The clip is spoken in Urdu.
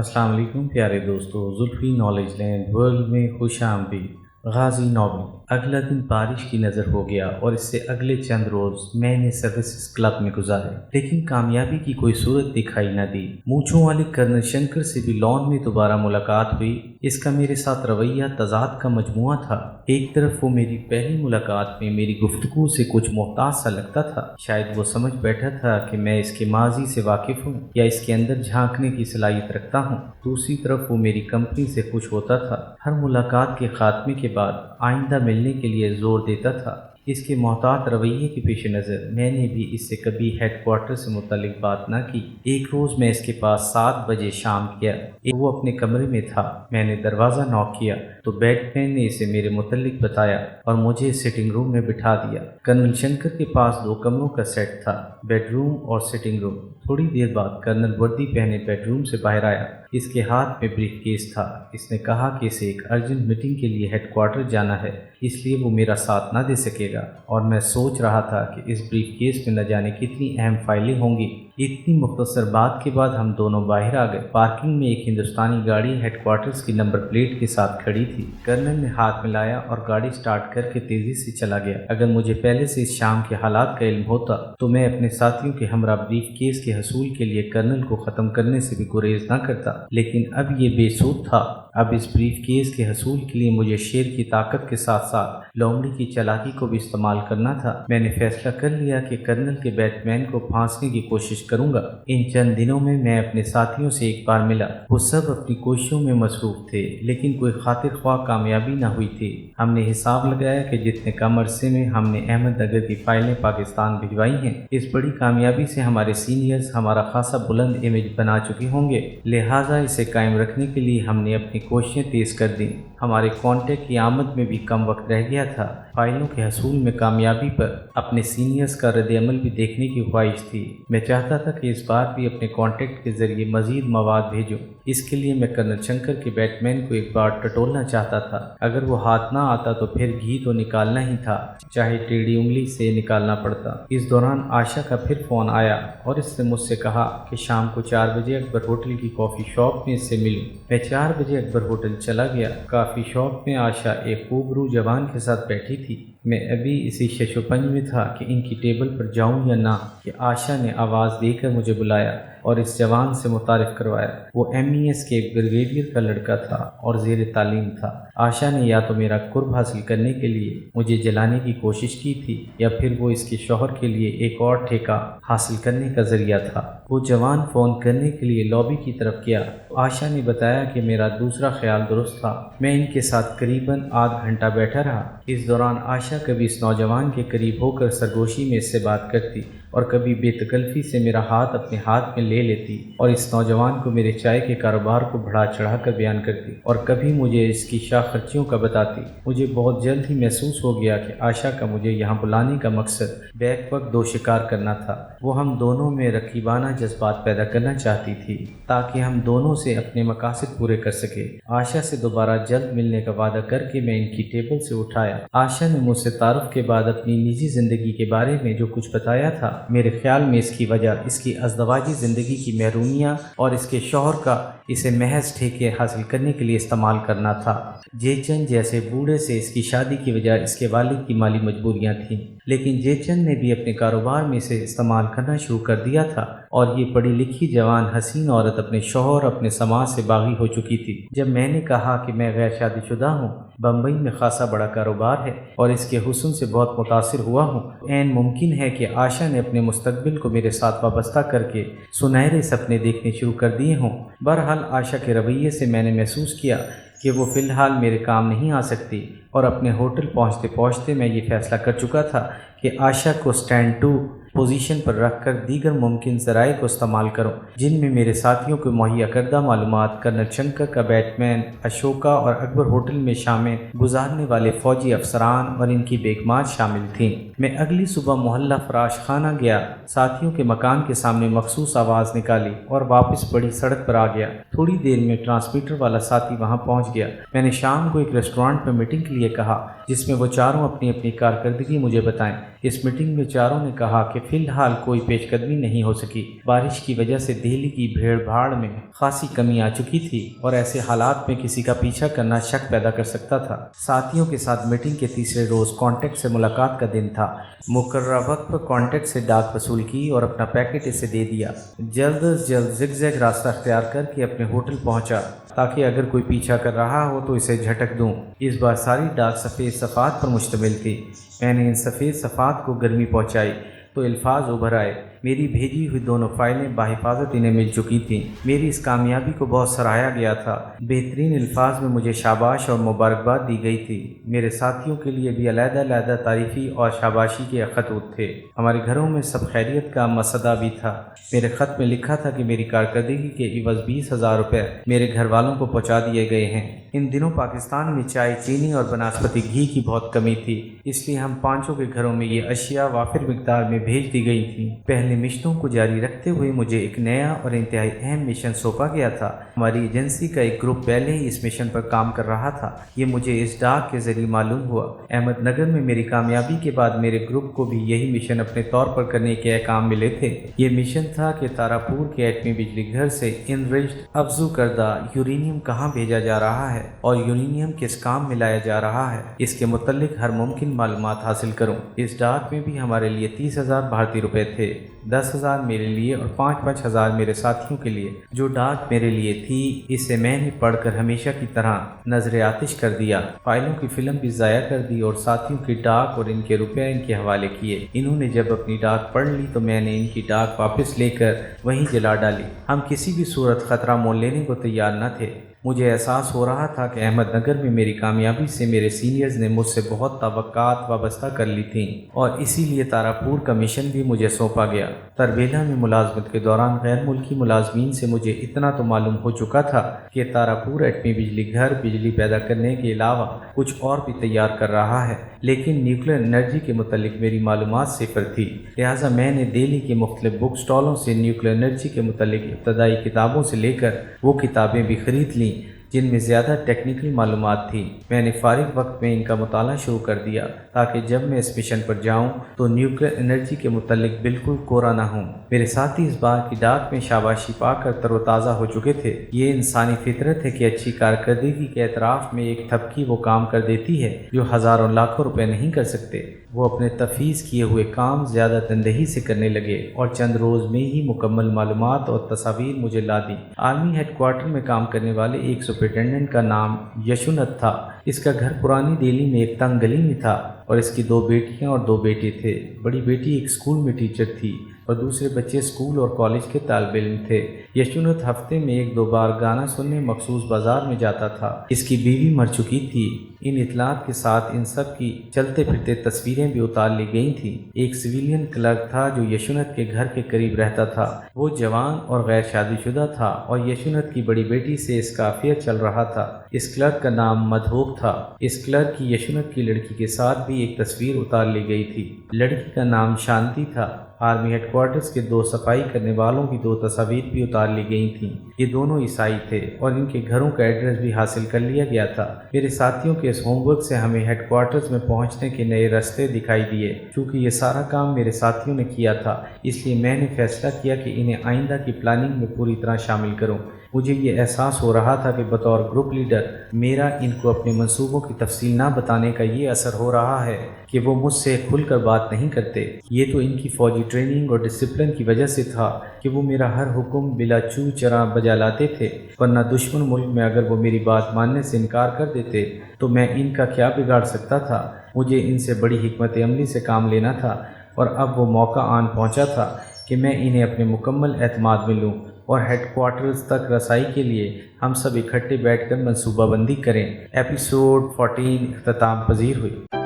السلام علیکم پیارے دوستو، زلفی نالج لینڈ ورلڈ میں خوش آمدید۔ غازی ناول۔ اگلا دن بارش کی نظر ہو گیا اور اس سے اگلے چند روز میں نے سروسز کلب میں گزارے، لیکن کامیابی کی کوئی صورت دکھائی نہ دی۔ مونچھوں والے کرنل شنکر سے بھی لان میں دوبارہ ملاقات ہوئی۔ اس کا میرے ساتھ رویہ تضاد کا مجموعہ تھا۔ ایک طرف وہ میری پہلی ملاقات میں میری گفتگو سے کچھ محتاط سا لگتا تھا، شاید وہ سمجھ بیٹھا تھا کہ میں اس کے ماضی سے واقف ہوں یا اس کے اندر جھانکنے کی صلاحیت رکھتا ہوں۔ دوسری طرف وہ میری کمپنی سے خوش ہوتا تھا، ہر ملاقات کے خاتمے کے بعد آئندہ ملنے کے لیے زور دیتا تھا۔ اس کے محتاط رویے کے پیش نظر میں نے بھی اس سے کبھی ہیڈ کوارٹر سے متعلق بات نہ کی۔ ایک روز میں اس کے پاس 7 بجے شام گیا۔ وہ اپنے کمرے میں تھا۔ میں نے دروازہ نوک کیا تو بیٹ مین نے اسے میرے متعلق بتایا اور مجھے سٹنگ روم میں بٹھا دیا۔ کرنل شنکر کے پاس 2 کمروں کا سیٹ تھا، بیڈ روم اور سٹنگ روم۔ تھوڑی دیر بعد کرنل وردی پہنے بیڈ روم سے باہر آیا۔ اس کے ہاتھ میں بریف کیس تھا۔ اس نے کہا کہ اسے ایک ارجنٹ میٹنگ کے لیے ہیڈ کوارٹر جانا ہے، اس لیے وہ میرا ساتھ نہ دے سکے گا، اور میں سوچ رہا تھا کہ اس بریف کیس میں نہ جانے کتنی اہم فائلیں ہوں گی۔ اتنی مختصر بات کے بعد ہم دونوں باہر آ گئے۔ پارکنگ میں ایک ہندوستانی گاڑی ہیڈ کوارٹرز کی نمبر پلیٹ کے ساتھ کھڑی تھی۔ کرنل نے ہاتھ ملایا اور گاڑی سٹارٹ کر کے تیزی سے چلا گیا۔ اگر مجھے پہلے سے اس شام کے حالات کا علم ہوتا تو میں اپنے ساتھیوں کے ہمراہ بریف کیس کے حصول کے لیے کرنل کو ختم کرنے سے بھی گریز نہ کرتا، لیکن اب یہ بے سود تھا۔ اب اس بریف کیس کے حصول کے لیے مجھے شیر کی طاقت کے ساتھ ساتھ لومڑی کی چالاکی کو بھی استعمال کرنا تھا۔ میں نے فیصلہ کر لیا کہ کرنل کے بیٹ مین کو پھانسنے کی کوشش کروں گا۔ ان چند دنوں میں اپنے ساتھیوں سے ایک بار ملا۔ وہ سب اپنی کوششوں میں مصروف تھے، لیکن کوئی خاطر خواہ کامیابی نہ ہوئی تھی۔ ہم نے حساب لگایا کہ جتنے کم عرصے میں ہم نے احمد نگر کی فائلیں پاکستان بھجوائی ہیں، اس بڑی کامیابی سے ہمارے سینئرز ہمارا خاصا بلند امیج بنا چکے ہوں گے، لہٰذا اسے قائم رکھنے کے لیے ہم نے اپنی کوششیں تیز کر دیں۔ ہمارے کانٹیکٹ کی آمد میں بھی کم وقت رہ گیا تھا۔ فائلوں کے حصول میں کامیابی پر اپنے سینئرز کا رد عمل بھی دیکھنے کی خواہش تھی۔ میں چاہتا تھا کہ اس بار بھی اپنے کانٹیکٹ کے ذریعے مزید مواد بھیجوں۔ اس کے لیے میں کرنل شنکر کے بیٹ مین کو ایک بار ٹٹولنا چاہتا تھا۔ اگر وہ ہاتھ نہ آتا تو پھر گھی تو نکالنا ہی تھا، چاہے ٹیڑھی انگلی سے نکالنا پڑتا۔ اس دوران آشا کا پھر فون آیا اور اس نے مجھ سے کہا کہ شام کو 4 بجے اکبر ہوٹل کی کافی شاپ میں اس سے ملوں۔ میں 4 بجے اکبر ہوٹل چلا گیا۔ کافی شاپ میں آشا ایک خوب روح جوان کے ساتھ بیٹھی تھی۔ میں ابھی اسی شش و پنج میں تھا کہ ان کی ٹیبل پر جاؤں یا نہ کہ آشا نے آواز دے کر مجھے بلایا اور اس جوان سے متعارف کروایا۔ وہ MES کے ایک بریگیڈیئر کا لڑکا تھا اور زیر تعلیم تھا۔ آشا نے یا تو میرا قرب حاصل کرنے کے لیے مجھے جلانے کی کوشش کی تھی یا پھر وہ اس کے شوہر کے لیے ایک اور ٹھیکہ حاصل کرنے کا ذریعہ تھا۔ وہ جوان فون کرنے کے لیے لابی کی طرف گیا۔ آشا نے بتایا کہ میرا دوسرا خیال درست تھا۔ میں ان کے ساتھ قریباً آدھ گھنٹہ بیٹھا رہا۔ اس دوران آشا کبھی اس نوجوان کے قریب ہو کر سرگوشی میں اس سے بات کرتی اور کبھی بے تکلفی سے میرا ہاتھ اپنے ہاتھ میں لے لیتی اور اس نوجوان کو میرے چائے کے کاروبار کو بڑھا چڑھا کر بیان کرتی اور کبھی مجھے اس کی شاخ خرچیوں کا بتاتی۔ مجھے بہت جلد ہی محسوس ہو گیا کہ آشا کا مجھے یہاں بلانے کا مقصد بیک وقت دو شکار کرنا تھا۔ وہ ہم دونوں میں رقیبانہ جذبات پیدا کرنا چاہتی تھی تاکہ ہم دونوں سے اپنے مقاصد پورے کر سکے۔ آشا سے دوبارہ جلد ملنے کا وعدہ کر کے میں ان کی ٹیبل سے اٹھایا۔ آشا نے مجھ سے تعارف کے بعد اپنی نجی زندگی کے بارے میں جو کچھ بتایا تھا، میرے خیال میں اس کی وجہ اس کی ازدواجی زندگی کی محرومیاں اور اس کے شوہر کا اسے محض ٹھیکے حاصل کرنے کے لیے استعمال کرنا تھا۔ جے چند جیسے بوڑھے سے اس کی شادی کی وجہ اس کے والد کی مالی مجبوریاں تھیں، لیکن جے چند نے بھی اپنے کاروبار میں اسے استعمال کرنا شروع کر دیا تھا اور یہ پڑھی لکھی جوان حسین عورت اپنے شوہر اپنے سماج سے باغی ہو چکی تھی۔ جب میں نے کہا کہ میں غیر شادی شدہ ہوں، بمبئی میں خاصا بڑا کاروبار ہے اور اس کے حسن سے بہت متاثر ہوا ہوں، عین ممکن ہے کہ آشا نے اپنے مستقبل کو میرے ساتھ وابستہ کر کے سنہرے سپنے دیکھنے شروع کر دیے ہوں۔ بہرحال آشا کے رویے سے میں نے محسوس کیا کہ وہ فی الحال میرے کام نہیں آ سکتی، اور اپنے ہوٹل پہنچتے پہنچتے میں یہ فیصلہ کر چکا تھا کہ آشا کو اسٹینڈ ٹو پوزیشن پر رکھ کر دیگر ممکن ذرائع کو استعمال کروں، جن میں میرے ساتھیوں کو مہیا کردہ معلومات، کرنل شنکر کا بیٹ مین، اشوکا اور اکبر ہوٹل میں شامیں گزارنے والے فوجی افسران اور ان کی بیگمات شامل تھیں۔ میں اگلی صبح محلہ فراش خانہ گیا، ساتھیوں کے مکان کے سامنے مخصوص آواز نکالی اور واپس بڑی سڑک پر آ گیا۔ تھوڑی دیر میں ٹرانسمیٹر والا ساتھی وہاں پہنچ گیا۔ میں نے شام کو ایک ریسٹورانٹ میں میٹنگ کے لیے کہا جس میں وہ چاروں اپنی اپنی کارکردگی مجھے بتائیں۔ اس میٹنگ میں چاروں نے کہا کہ فی الحال کوئی پیش قدمی نہیں ہو سکی۔ بارش کی وجہ سے دہلی کی بھیڑ بھاڑ میں خاصی کمی آ چکی تھی اور ایسے حالات میں کسی کا پیچھا کرنا شک پیدا کر سکتا تھا۔ ساتھیوں کے ساتھ میٹنگ کے تیسرے روز کانٹیکٹ سے ملاقات کا دن تھا۔ مقررہ وقت پر کانٹیکٹ سے ڈاک وصول کی اور اپنا پیکٹ اسے دے دیا۔ جلد از جلد زگ زگ راستہ اختیار کر کے اپنے ہوٹل پہنچا تاکہ اگر کوئی پیچھا کر رہا ہو تو اسے جھٹک دوں۔ اس بار ساری ڈاک سفید صفحات پر مشتمل تھی۔ میں نے ان سفید صفحات کو گرمی پہنچائی تو الفاظ ابھر آئے۔ میری بھیجی ہوئی دونوں فائلیں باحفاظت انہیں مل چکی تھیں۔ میری اس کامیابی کو بہت سراہا گیا تھا۔ بہترین الفاظ میں مجھے شاباش اور مبارکباد دی گئی تھی۔ میرے ساتھیوں کے لیے بھی علیحدہ علیحدہ تعریفی اور شاباشی کے خطوط تھے۔ ہمارے گھروں میں سب خیریت کا مسدہ بھی تھا۔ میرے خط میں لکھا تھا کہ میری کارکردگی کے عوض 20,000 روپے میرے گھر والوں کو پہنچا دیے گئے ہیں۔ ان دنوں پاکستان میں چائے، چینی اور بناسپتی گھی کی بہت کمی تھی، اس لیے ہم پانچوں کے گھروں میں یہ اشیاء وافر مقدار میں بھیج دی گئی تھیں۔ پہلے مشنوں کو جاری رکھتے ہوئے مجھے ایک نیا اور انتہائی اہم مشن سونپا گیا تھا۔ ہماری ایجنسی کا ایک گروپ پہلے ہی اس مشن پر کام کر رہا تھا۔ یہ مجھے اس ڈاک کے ذریعے معلوم ہوا۔ احمد نگر میں میری کامیابی کے بعد میرے گروپ کو بھی یہی مشن اپنے طور پر کرنے کے احکام ملے تھے۔ یہ مشن تھا کہ تاراپور کے ایٹمی بجلی گھر سے انریچڈ افزو کردہ یورینیم کہاں بھیجا جا رہا ہے اور یورینیم کس کام میں لایا جا رہا ہے، اس کے متعلق ہر ممکن معلومات حاصل کروں۔ اس ڈاک میں بھی ہمارے لیے 30,000 بھارتی روپے تھے، 10,000 میرے لیے اور 5,000 میرے ساتھیوں کے لیے۔ جو ڈاک میرے لیے تھی اسے میں نے پڑھ کر ہمیشہ کی طرح نظر آتش کر دیا۔ فائلوں کی فلم بھی ضائع کر دی اور ساتھیوں کی ڈاک اور ان کے روپے ان کے حوالے کیے۔ انہوں نے جب اپنی ڈاک پڑھ لی تو میں نے ان کی ڈاک واپس لے کر وہیں جلا ڈالی۔ ہم کسی بھی صورت خطرہ مول لینے کو تیار نہ تھے۔ مجھے احساس ہو رہا تھا کہ احمد نگر میں میری کامیابی سے میرے سینئرز نے مجھ سے بہت توقعات وابستہ کر لی تھیں اور اسی لیے تاراپور کا مشن بھی مجھے سونپا گیا۔ تربیلا میں ملازمت کے دوران غیر ملکی ملازمین سے مجھے اتنا تو معلوم ہو چکا تھا کہ تاراپور ایٹمی بجلی گھر بجلی پیدا کرنے کے علاوہ کچھ اور بھی تیار کر رہا ہے، لیکن نیوکلیر انرجی کے متعلق میری معلومات صفر تھی۔ لہٰذا میں نے دہلی کے مختلف بک سٹالوں سے نیوکلیر انرجی کے متعلق ابتدائی کتابوں سے لے کر وہ کتابیں بھی خرید لیں جن میں زیادہ ٹیکنیکل معلومات تھی۔ میں نے فارغ وقت میں ان کا مطالعہ شروع کر دیا تاکہ جب میں اس مشن پر جاؤں تو نیوکلیر انرجی کے متعلق بالکل کورا نہ ہوں۔ میرے ساتھی اس بار کی ڈاک میں شاباشی پا کر تر و تازہ ہو چکے تھے۔ یہ انسانی فطرت ہے کہ اچھی کارکردگی کے اعتراف میں ایک تھپکی وہ کام کر دیتی ہے جو ہزاروں لاکھوں روپے نہیں کر سکتے۔ وہ اپنے تفویض کیے ہوئے کام زیادہ تندہی سے کرنے لگے اور چند روز میں ہی مکمل معلومات اور تصاویر مجھے لا دیں۔ آرمی ہیڈ کوارٹر میں کام کرنے والے ایک سپرنٹینڈنٹ کا نام یشونت تھا۔ اس کا گھر پرانی دہلی میں ایک تنگ گلی میں تھا اور اس کی 2 بیٹیاں اور 2 بیٹے تھے۔ بڑی بیٹی ایک اسکول میں ٹیچر تھی اور دوسرے بچے اسکول اور کالج کے طالب علم تھے۔ یشونت ہفتے میں 1-2 بار گانا سننے مخصوص بازار میں جاتا تھا۔ اس کی بیوی مر چکی تھی۔ ان اطلاعات کے ساتھ ان سب کی چلتے پھرتے تصویریں بھی اتار لی گئی تھیں۔ ایک سویلین کلرک تھا جو یشونت کے گھر کے قریب رہتا تھا۔ وہ جوان اور غیر شادی شدہ تھا اور یشونت کی بڑی بیٹی سے اس کا افیئر چل رہا تھا۔ اس کلرک کا نام مدھوک تھا۔ اس کلرک کی یشونت کی لڑکی کے ساتھ بھی ایک تصویر اتار لی گئی تھی۔ لڑکی کا نام شانتی تھا۔ آرمی ہیڈ کوارٹرز کے 2 صفائی کرنے والوں کی 2 تصاویر بھی اتار لی گئی تھیں۔ یہ دونوں عیسائی تھے اور ان کے گھروں کا ایڈریس بھی حاصل کر لیا گیا تھا۔ میرے ساتھیوں کے اس ہوم ورک سے ہمیں ہیڈ کوارٹرز میں پہنچنے کے نئے راستے دکھائی دیے۔ چونکہ یہ سارا کام میرے ساتھیوں نے کیا تھا اس لیے میں نے فیصلہ کیا کہ انہیں آئندہ کی پلاننگ میں پوری طرح شامل کروں۔ مجھے یہ احساس ہو رہا تھا کہ بطور گروپ لیڈر میرا ان کو اپنے منصوبوں کی تفصیل نہ بتانے کا یہ اثر ہو رہا ہے کہ وہ مجھ سے کھل کر بات نہیں کرتے۔ یہ تو ان کی فوجی ٹریننگ اور ڈسپلن کی وجہ سے تھا کہ وہ میرا ہر حکم بلا چو چرا بجا لاتے تھے، ورنہ دشمن ملک میں اگر وہ میری بات ماننے سے انکار کر دیتے تو میں ان کا کیا بگاڑ سکتا تھا۔ مجھے ان سے بڑی حکمت عملی سے کام لینا تھا اور اب وہ موقع آن پہنچا تھا کہ میں انہیں اپنے مکمل اعتماد میں لوں اور ہیڈ کوارٹرز تک رسائی کے لیے ہم سب اکٹھے بیٹھ کر منصوبہ بندی کریں۔ ایپیسوڈ 14 اختتام پذیر ہوئی۔